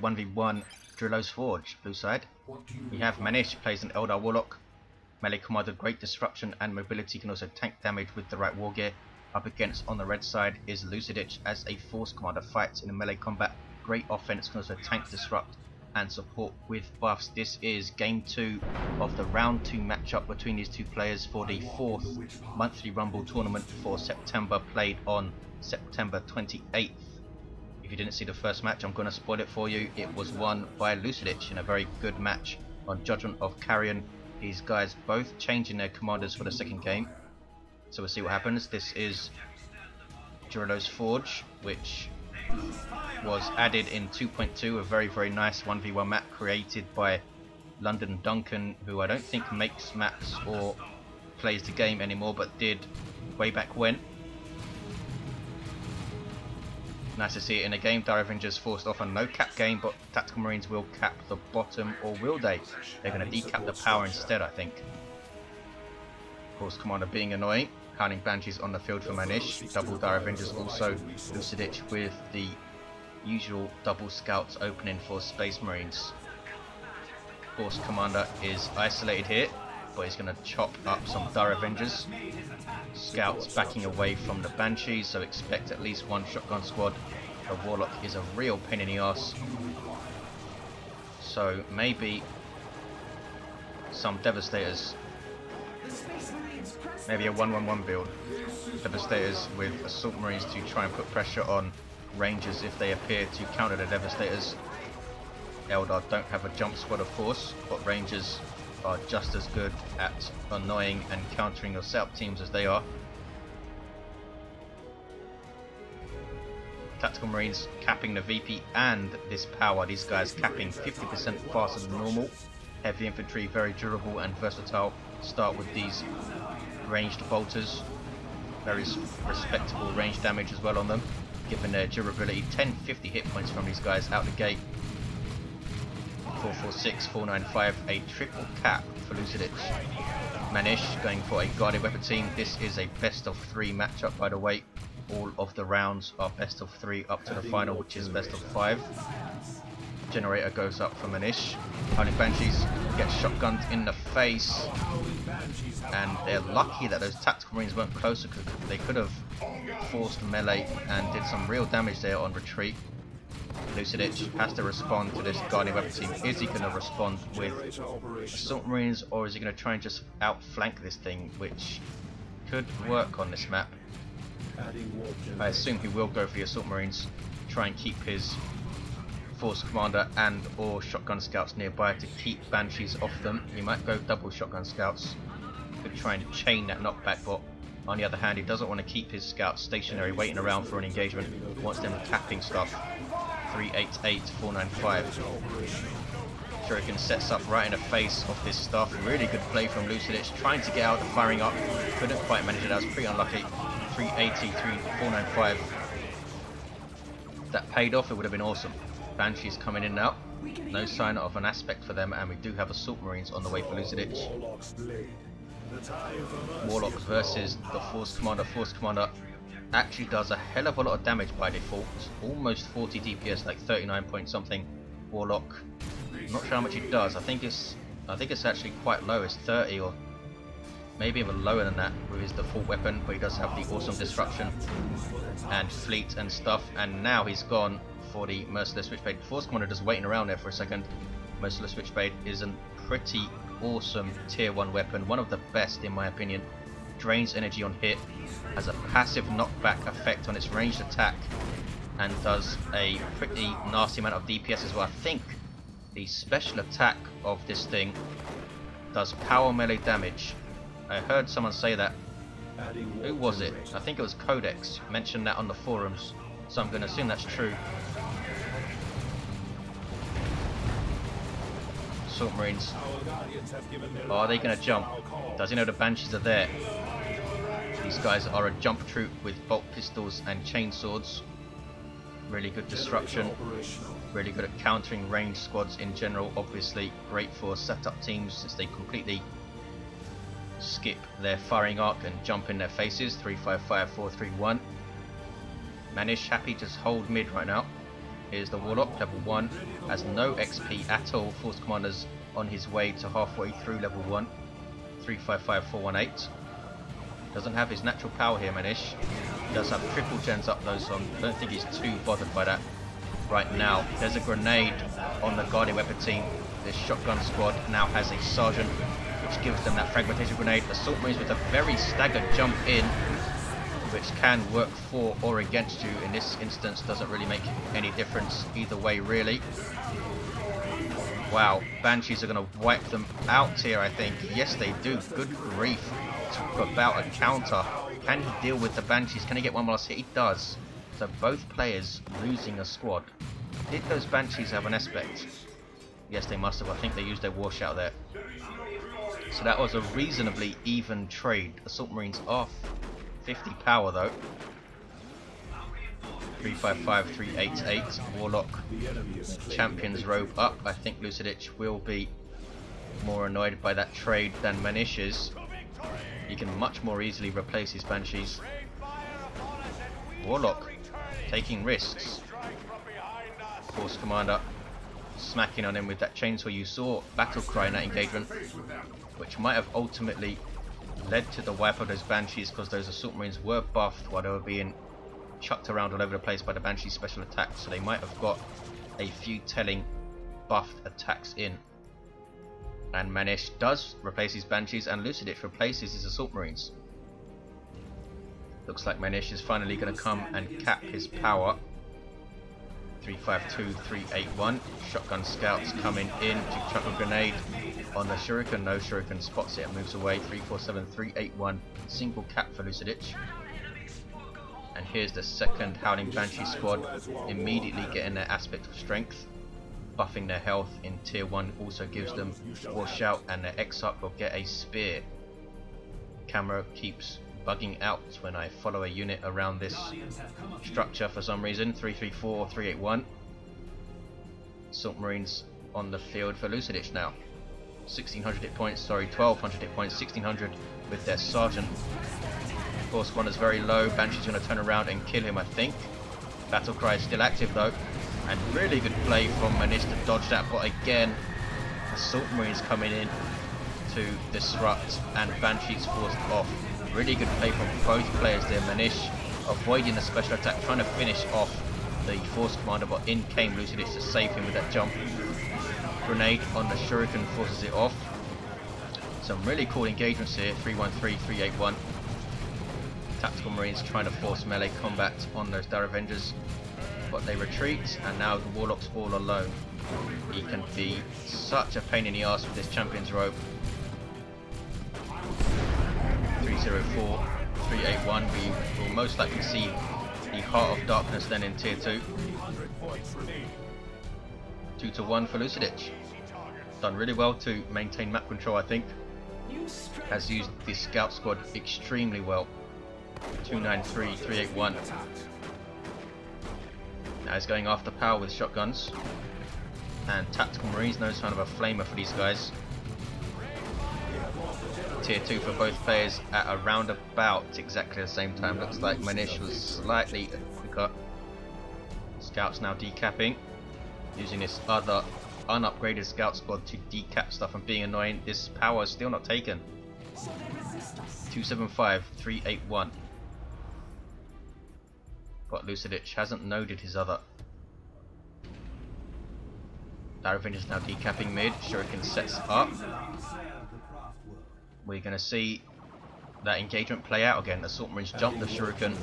1v1 Jarilo's Forge. Blue side, we have Manisz, plays an Eldar Warlock. Melee commander, great disruption and mobility, can also tank damage with the right war gear. Up against on the red side is Lucidic as a force commander, fights in a melee combat. Great offense, can also tank, disrupt and support with buffs. This is game 2 of the round 2 matchup between these two players for the 4th monthly Rumble tournament for September, played on September 28th. If you didn't see the first match, I'm going to spoil it for you. It was won by Lucidic in a very good match on Judgment of Carrion. These guys both changing their commanders for the second game, so we'll see what happens. This is Jarilo's Forge, which was added in 2.2, a very nice 1v1 map created by London Duncan, who I don't think makes maps or plays the game anymore, but did way back when. Nice to see it in a game. Dire Avengers forced off a no cap game, but Tactical Marines will cap the bottom, or will they? They're going to decap the power instead, I think. Force Commander being annoying. Hounding Banshees on the field for Manisz. Double Dire Avengers also. Lucidic with the usual double scouts opening for Space Marines. Force Commander is isolated here, but he's going to chop up some Dire Avengers. Scouts backing away from the Banshees, so expect at least one shotgun squad. The Warlock is a real pain in the arse, so maybe some Devastators. Maybe a 1-1-1 build. Devastators with Assault Marines to try and put pressure on Rangers if they appear to counter the Devastators. Eldar don't have a jump squad, of course, but Rangers are just as good at annoying and countering your setup teams as they are. Tactical Marines capping the VP and this power. These guys capping 50% faster than normal. Heavy infantry, very durable and versatile. Start with these ranged bolters. Very respectable range damage as well on them, given their durability. 1050 hit points from these guys out the gate. 446, 495, a triple cap for Lucidic. Manisz going for a guarded weapon team. This is a best of 3 matchup, by the way. All of the rounds are best of 3 up to the final, which is best of 5. Generator goes up for Manisz. Hounding Banshees get shotgunned in the face, and they're lucky that those Tactical Marines weren't closer, because they could have forced melee and did some real damage there on retreat. Lucidic has to respond to this guardian weapon team. Is he going to respond with Assault Marines, or is he going to try and just outflank this thing, which could work on this map? I assume he will go for the Assault Marines, try and keep his Force Commander and or Shotgun Scouts nearby to keep Banshees off them. He might go double Shotgun Scouts, could try and chain that knockback, but on the other hand, he doesn't want to keep his scouts stationary waiting around for an engagement. He wants them capping stuff. 388, 495. Shuriken sets up right in the face of this stuff. Really good play from Lucidic, trying to get out the firing up. Couldn't quite manage it, that was pretty unlucky. 380, 495. If that paid off, it would have been awesome. Banshees coming in now. No sign of an aspect for them, and we do have Assault Marines on the way for Lucidic. Warlock versus the Force Commander. Force Commander actually does a hell of a lot of damage by default. Almost 40 DPS, like 39 point something. Warlock, I'm not sure how much he does. I think it's actually quite low. It's 30 or maybe even lower than that with his default weapon, but he does have the awesome disruption and fleet and stuff. And now he's gone for the Merciless Switchblade. Force Commander just waiting around there for a second. Merciless Switchblade is a pretty awesome tier 1 weapon, one of the best in my opinion. Drains energy on hit, has a passive knockback effect on its ranged attack, and does a pretty nasty amount of DPS as well. I think the special attack of this thing does power melee damage. I heard someone say that. Who was it? I think it was Codex mentioned that on the forums, so I'm going to assume that's true. Assault Marines. Oh, are they going to jump? Does he know the Banshees are there? These guys are a jump troop with bolt pistols and chain swords. Really good disruption. Really good at countering ranged squads in general. Obviously great for setup teams since they completely skip their firing arc and jump in their faces. 355, 431. Manisz happy to hold mid right now. Here's the Warlock, level 1, has no XP at all. Force Commander's on his way to halfway through level 1. 355418. Doesn't have his natural power here, Manisz. He does have triple gens up though, so I don't think he's too bothered by that right now. There's a grenade on the Guardian Weapon team. This shotgun squad now has a sergeant, which gives them that fragmentation grenade. Assault Marines with a very staggered jump in, which can work for or against you. In this instance, doesn't really make any difference either way, really. Wow, Banshees are going to wipe them out here, I think. Yes, they do. Good grief. Talk about a counter. Can he deal with the Banshees? Can he get one last hit? He does. So both players losing a squad. Did those Banshees have an aspect? Yes, they must have. I think they used their washout there. So that was a reasonably even trade. Assault Marines off. 50 power though. 355388. Warlock Champions robe up. I think Lucidic will be more annoyed by that trade than Manisz is. He can much more easily replace his Banshees. Warlock taking risks. Force Commander smacking on him with that chainsaw. You saw battle cry in that engagement, which might have ultimately led to the wipe of those Banshees, because those Assault Marines were buffed while they were being chucked around all over the place by the Banshee special attacks, so they might have got a few telling buffed attacks in. And Manisz does replace his Banshees, and Lucidic replaces his Assault Marines. Looks like Manisz is finally going to come and cap his power. 352381. Shotgun scouts coming in to chuck a grenade on the Shuriken. No, Shuriken spots it and moves away. 347381. Single cap for Lucidic. And here's the second Howling Banshee squad, immediately getting their aspect of strength. Buffing their health in tier 1 also gives them washout, and their X-Up will get a spear. Camera keeps bugging out when I follow a unit around this structure for some reason. 334381. Assault Marines on the field for Lucidic now. 1600 hit points, sorry, 1200 hit points, 1600 with their sergeant. Force Commander's very low. Banshee's going to turn around and kill him, I think. Battle Cry is still active though. And really good play from Manisz to dodge that, but again, Assault Marines coming in to disrupt, and Banshee's forced off. Really good play from both players there. Manisz avoiding the special attack, trying to finish off the Force Commander, but in came Lucidic to save him with that jump. Grenade on the Shuriken forces it off. Some really cool engagements here. 313381. Tactical Marines trying to force melee combat on those Dire Avengers, but they retreat, and now the Warlock's all alone. He can be such a pain in the ass with this Champion's robe. 304381. We will most likely see the Heart of Darkness then in tier 2. 2-1 for Lucidic. Done really well to maintain map control, I think. Has used this scout squad extremely well. 293381. Now he's going after power with shotguns. And Tactical Marines, no sign of a flamer for these guys. Tier 2 for both players at around about exactly the same time. Looks like Manisz was slightly quicker. Scouts now decapping, using this other unupgraded scout squad to decap stuff and being annoying. This power is still not taken. 275381. But Lucidic hasn't noded his other. Dire Avengers now decapping mid. Shuriken sets up. We're going to see that engagement play out again. Assault Marines jump the Shuriken.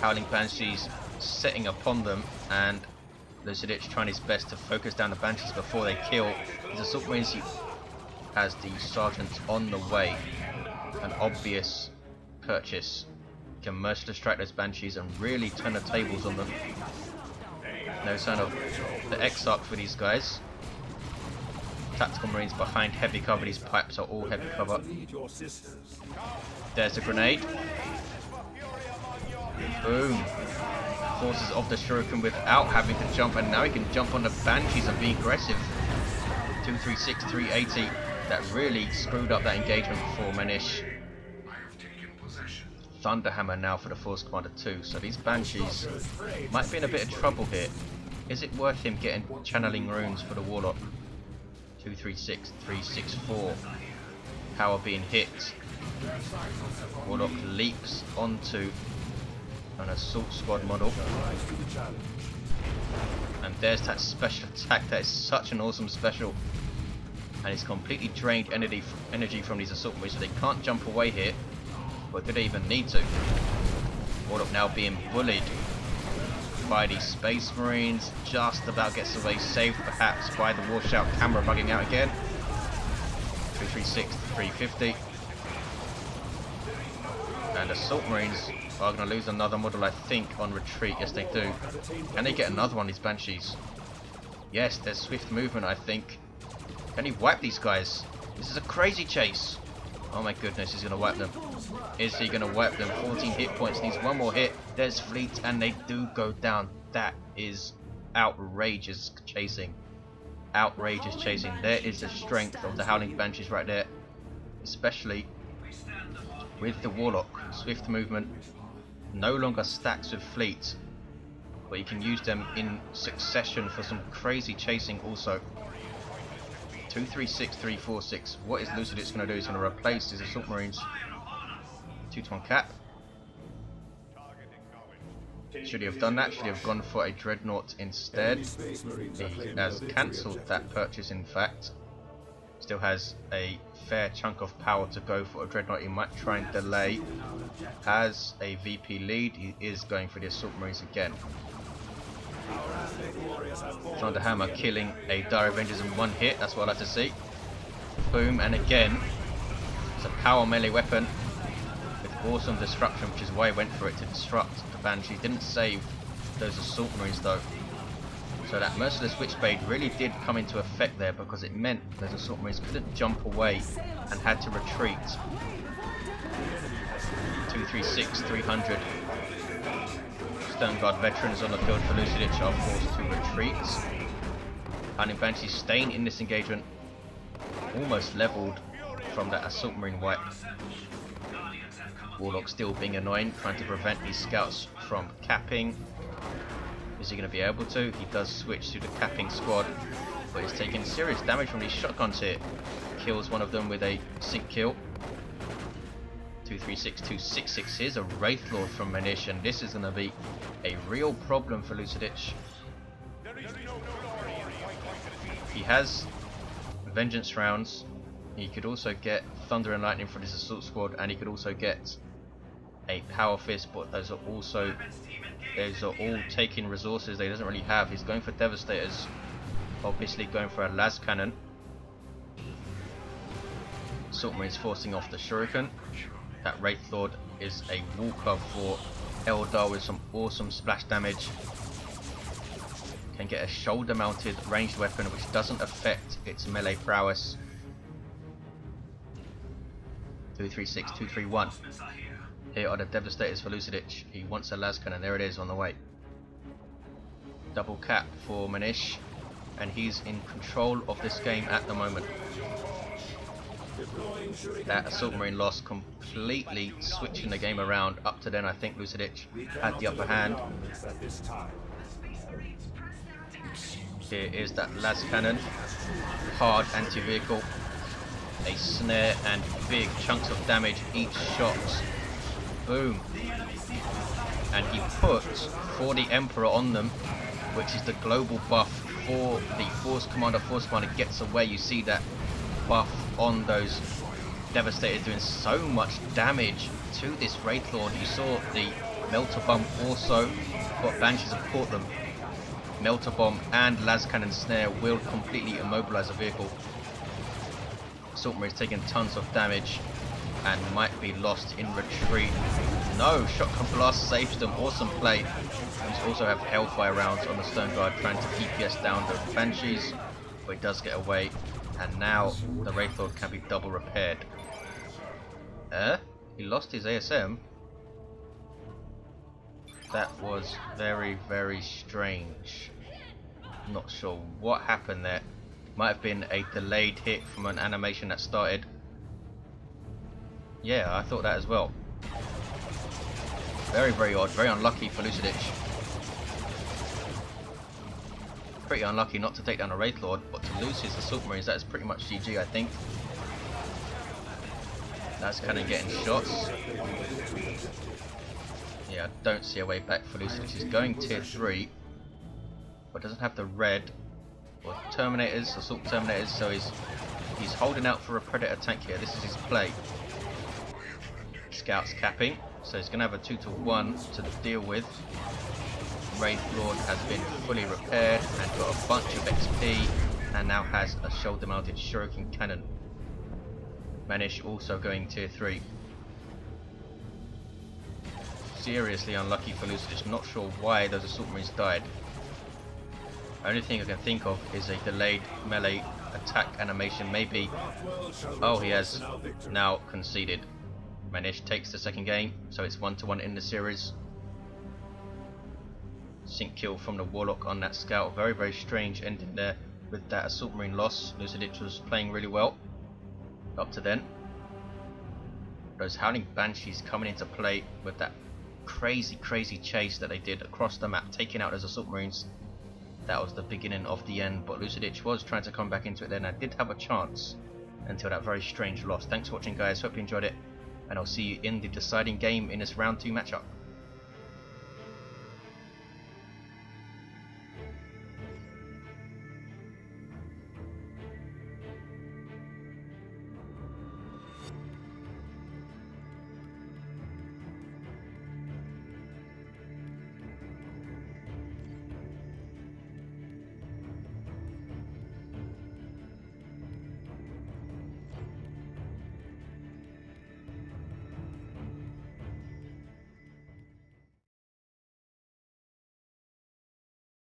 Howling Banshees setting upon them, and Lucidic trying his best to focus down the Banshees before they kill. His Assault Marines has the Sergeant on the way. An obvious purchase. Can mercilessly strike those Banshees and really turn the tables on them. No sign of the X-Arc for these guys. Tactical Marines behind heavy cover. These pipes are all heavy cover. There's a grenade. Boom. Forces off the Shuriken without having to jump, and now he can jump on the Banshees and be aggressive. 236380. That really screwed up that engagement for Manisz. Thunderhammer now for the Force Commander 2. So these Banshees might be in a bit of trouble here. Is it worth him getting channeling runes for the Warlock? 236, 364. Power being hit. Warlock leaps onto an assault squad model. And there's that special attack. That is such an awesome special. And it's completely drained energy from these assault marines, so they can't jump away here. But do they even need to? Warlock now being bullied by these space marines. Just about gets away, saved perhaps by the washout camera bugging out again. 336, 350. And assault marines are going to lose another model, I think, on retreat. Yes, they do. Can they get another one of these banshees? Yes, there's swift movement, I think. Can he wipe these guys? This is a crazy chase. Oh my goodness, he's going to wipe them. Is he going to wipe them? 14 hit points, needs one more hit. There's fleet, and they do go down. That is outrageous chasing. Outrageous chasing. There is the strength of the Howling Banshees right there. Especially with the Warlock. Swift movement. No longer stacks with fleet. But you can use them in succession for some crazy chasing also. 236, 346. What is Lucidic going to do? He's going to replace his assault marines. 2-to-1 cap. Should he have done that? Should he have gone for a dreadnought instead? He has cancelled that purchase, in fact. Still has a fair chunk of power to go for a dreadnought. He might try and delay. Has a VP lead. He is going for the assault marines again. Thunderhammer killing a Dire Avengers in one hit. That's what I like to see. Boom, and again, it's a power melee weapon with awesome destruction, which is why he went for it, to disrupt the Banshees. Didn't save those assault marines though. So that Merciless Witchblade really did come into effect there, because it meant those assault marines couldn't jump away and had to retreat. 236, 300. Stone Guard veterans on the field for Lucidic are forced to retreat. Howling Banshees staying in this engagement, almost leveled from that assault marine wipe. Warlock still being annoying, trying to prevent these scouts from capping. Is he going to be able to? He does switch to the capping squad, but he's taking serious damage from these shotguns here. Kills one of them with a sync kill. 236, 266. Here's a Wraith Lord from Manisz, and this is going to be a real problem for Lucidic. He has Vengeance rounds. He could also get Thunder and Lightning for this assault squad, and he could also get a Power Fist, but those are all taking resources that he doesn't really have. He's going for Devastators, obviously going for a las cannon. Assault Marines forcing off the Shuriken. That Wraith Lord is a walker for Eldar with some awesome splash damage. Can get a shoulder mounted ranged weapon which doesn't affect its melee prowess. 236, 231. Here are the Devastators for Lucidic. He wants a las cannon, there it is on the way. Double cap for Manisz, and he's in control of this game at the moment. That assault marine loss completely switching the game around. Up to then I think Lucidic had the upper hand. Here is that las cannon, hard anti-vehicle, a snare and big chunks of damage each shot. Boom. And he put for the Emperor on them, which is the global buff for the Force Commander. Force Commander gets away. You see that buff on those Devastators doing so much damage to this Wraith Lord. You saw the Melter Bomb also, but Banshees have caught them. Melter Bomb and las cannon snare will completely immobilize a vehicle. Assault Marine is taking tons of damage and might be lost in retreat. No, Shotgun Blast saves them. Awesome play. He's also have Hellfire rounds on the Stone Guard trying to DPS down the Banshees, but he does get away. And now the Wraith Lord can be double repaired. He lost his ASM. That was very, very strange. Not sure what happened there. Might have been a delayed hit from an animation that started. Yeah, I thought that as well. Very, very odd. Very unlucky for Lucidic. pretty unlucky not to take down a Wraith Lord, but to lose his Assault Marines, that is pretty much GG, I think. That's kind of getting shots. Yeah, I don't see a way back for Lucidic. He's going tier 3, but doesn't have the red or Terminators, Assault Terminators, so he's holding out for a Predator tank here. This is his play. Scouts capping, so he's going to have a 2-to-1 to deal with. Wraith Lord has been fully repaired and got a bunch of XP, and now has a shoulder mounted Shuriken cannon. Manisz also going tier 3. Seriously unlucky for Lucidic, not sure why those Assault Marines died. Only thing I can think of is a delayed melee attack animation, maybe. Oh, he has now conceded. Manisz takes the second game, so it's 1-to-1 in the series. Sync kill from the Warlock on that scout. Very, very strange ending there with that Assault Marine loss. Lucidic was playing really well up to then. Those Howling Banshees coming into play with that crazy chase that they did across the map, taking out those Assault Marines. That was the beginning of the end, but Lucidic was trying to come back into it then. I did have a chance until that very strange loss. Thanks for watching, guys. Hope you enjoyed it, and I'll see you in the deciding game in this round 2 matchup.